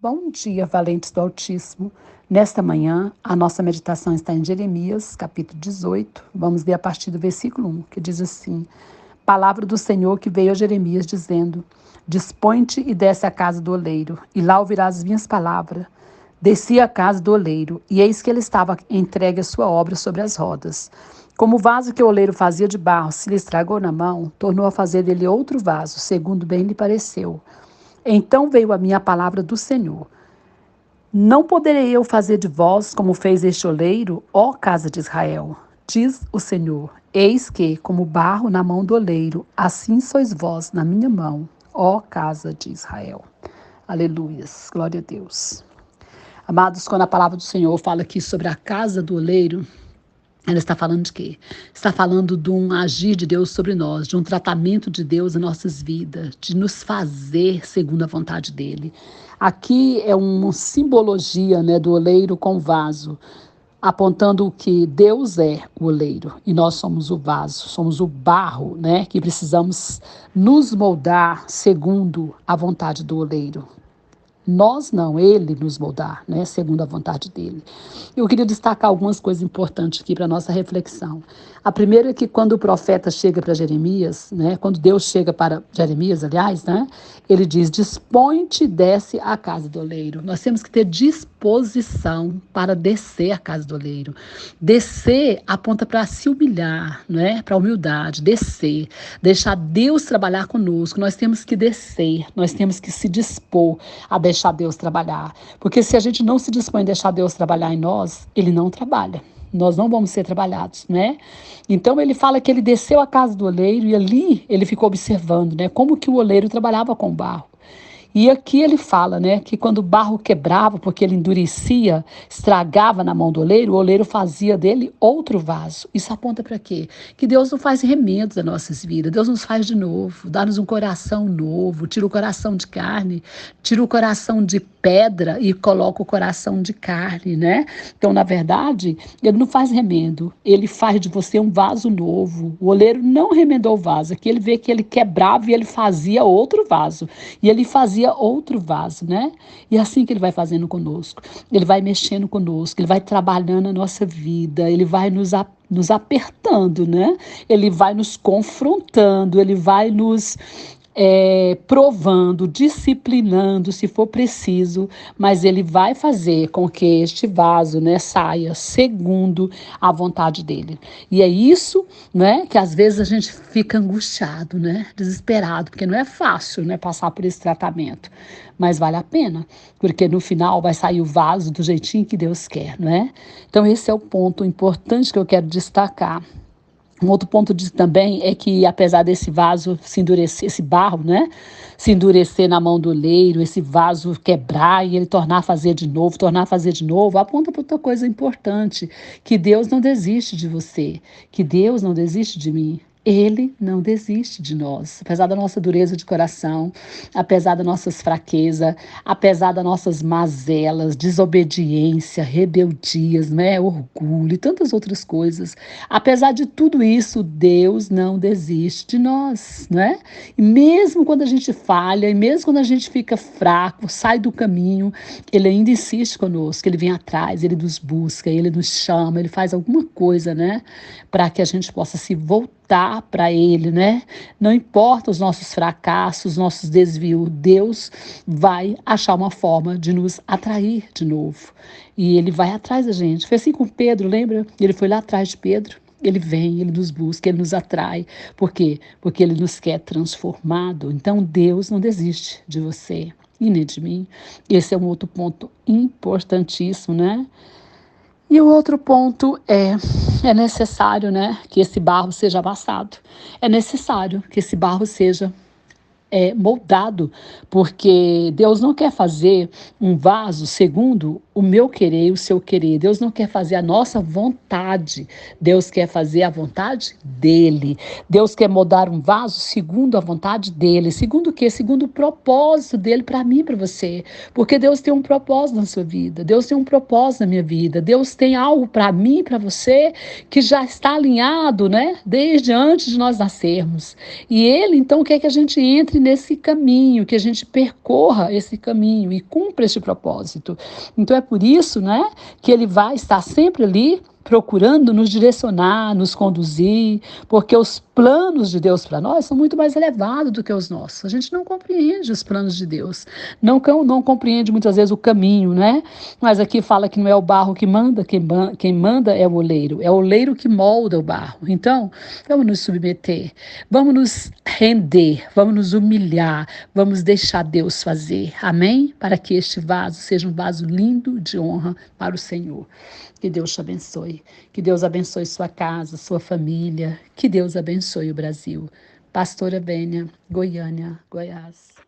Bom dia, valentes do Altíssimo. Nesta manhã, a nossa meditação está em Jeremias, capítulo 18. Vamos ler a partir do versículo 1, que diz assim: Palavra do Senhor que veio a Jeremias, dizendo: Dispõe-te e desce à casa do oleiro, e lá ouvirás as minhas palavras. Desci à casa do oleiro, e eis que ele estava entregue a sua obra sobre as rodas. Como o vaso que o oleiro fazia de barro se lhe estragou na mão, tornou a fazer dele outro vaso, segundo bem lhe pareceu. Então veio a minha palavra do Senhor: Não poderei eu fazer de vós como fez este oleiro, ó casa de Israel? Diz o Senhor: Eis que, como barro na mão do oleiro, assim sois vós na minha mão, ó casa de Israel. Aleluias, glória a Deus. Amados, quando a palavra do Senhor fala aqui sobre a casa do oleiro, ela está falando de quê? Está falando de um agir de Deus sobre nós, de um tratamento de Deus em nossas vidas, de nos fazer segundo a vontade dele. Aqui é uma simbologia, do oleiro com vaso, apontando que Deus é o oleiro e nós somos o vaso, somos o barro, que precisamos nos moldar segundo a vontade do oleiro. Nós não, ele nos moldar, segundo a vontade dele. Eu queria destacar algumas coisas importantes aqui para a nossa reflexão. A primeira é que quando o profeta chega para Jeremias, quando Deus chega para Jeremias, aliás, ele diz: Dispõe-te e desce à casa do oleiro. Nós temos que ter disposição para descer à casa do oleiro. Descer aponta para se humilhar, para a humildade, descer, deixar Deus trabalhar conosco. Nós temos que descer, nós temos que se dispor a deixar Deus trabalhar. Porque se a gente não se dispõe a deixar Deus trabalhar em nós, ele não trabalha. Nós não vamos ser trabalhados, Então ele fala que ele desceu à casa do oleiro e ali ele ficou observando, como que o oleiro trabalhava com o barro. E aqui ele fala, que quando o barro quebrava, porque ele endurecia, estragava na mão do oleiro, o oleiro fazia dele outro vaso. Isso aponta para quê? Que Deus não faz remendos nas nossas vidas, Deus nos faz de novo, dá-nos um coração novo, tira o coração de carne, tira o coração de pedra e coloca o coração de carne, Então, na verdade, ele não faz remendo, ele faz de você um vaso novo. O oleiro não remendou o vaso, aqui ele vê que ele quebrava e ele fazia outro vaso. E ele fazia outro vaso, E é assim que ele vai fazendo conosco. Ele vai mexendo conosco, ele vai trabalhando a nossa vida, ele vai nos apertando, Ele vai nos confrontando, ele vai nos provando, disciplinando, se for preciso, mas ele vai fazer com que este vaso, saia segundo a vontade dele. E é isso, que às vezes a gente fica angustiado, desesperado, porque não é fácil, passar por esse tratamento, mas vale a pena, porque no final vai sair o vaso do jeitinho que Deus quer, Então esse é o ponto importante que eu quero destacar. Um outro ponto também é que, apesar desse vaso se endurecer, esse barro, se endurecer na mão do oleiro, esse vaso quebrar e ele tornar a fazer de novo, aponta para outra coisa importante, que Deus não desiste de você, que Deus não desiste de mim. Ele não desiste de nós, apesar da nossa dureza de coração, apesar das nossas fraquezas, apesar das nossas mazelas, desobediência, rebeldias, orgulho e tantas outras coisas. Apesar de tudo isso, Deus não desiste de nós, E mesmo quando a gente falha, e mesmo quando a gente fica fraco, sai do caminho, ele ainda insiste conosco, ele vem atrás, ele nos busca, ele nos chama, ele faz alguma coisa, para que a gente possa se voltar para ele, Não importa os nossos fracassos, os nossos desvios, Deus vai achar uma forma de nos atrair de novo. E ele vai atrás da gente. Foi assim com Pedro, lembra? Ele foi lá atrás de Pedro. Ele vem, ele nos busca, ele nos atrai. Por quê? Porque ele nos quer transformado. Então Deus não desiste de você e nem de mim. Esse é um outro ponto importantíssimo, E o outro ponto é necessário, que esse barro seja amassado. É necessário que esse barro seja moldado, porque Deus não quer fazer um vaso segundo o meu querer e o seu querer. Deus não quer fazer a nossa vontade. Deus quer fazer a vontade dele. Deus quer moldar um vaso segundo a vontade dele. Segundo o quê? Segundo o propósito dele para mim e para você. Porque Deus tem um propósito na sua vida. Deus tem um propósito na minha vida. Deus tem algo para mim e para você que já está alinhado, desde antes de nós nascermos. E ele, então, quer que a gente entre entre nesse caminho, que a gente percorra esse caminho e cumpra este propósito. Então é por isso, né, que ele vai estar sempre ali procurando nos direcionar, nos conduzir, porque os planos de Deus para nós são muito mais elevados do que os nossos. A gente não compreende os planos de Deus, não compreende muitas vezes o caminho, né? Mas aqui fala que não é o barro que manda, quem manda é o oleiro que molda o barro. Então, vamos nos submeter, vamos nos render, vamos nos humilhar, vamos deixar Deus fazer. Amém? Para que este vaso seja um vaso lindo de honra para o Senhor. Que Deus te abençoe. Que Deus abençoe sua casa, sua família. Que Deus abençoe o Brasil. Pastora Bênia, Goiânia, Goiás.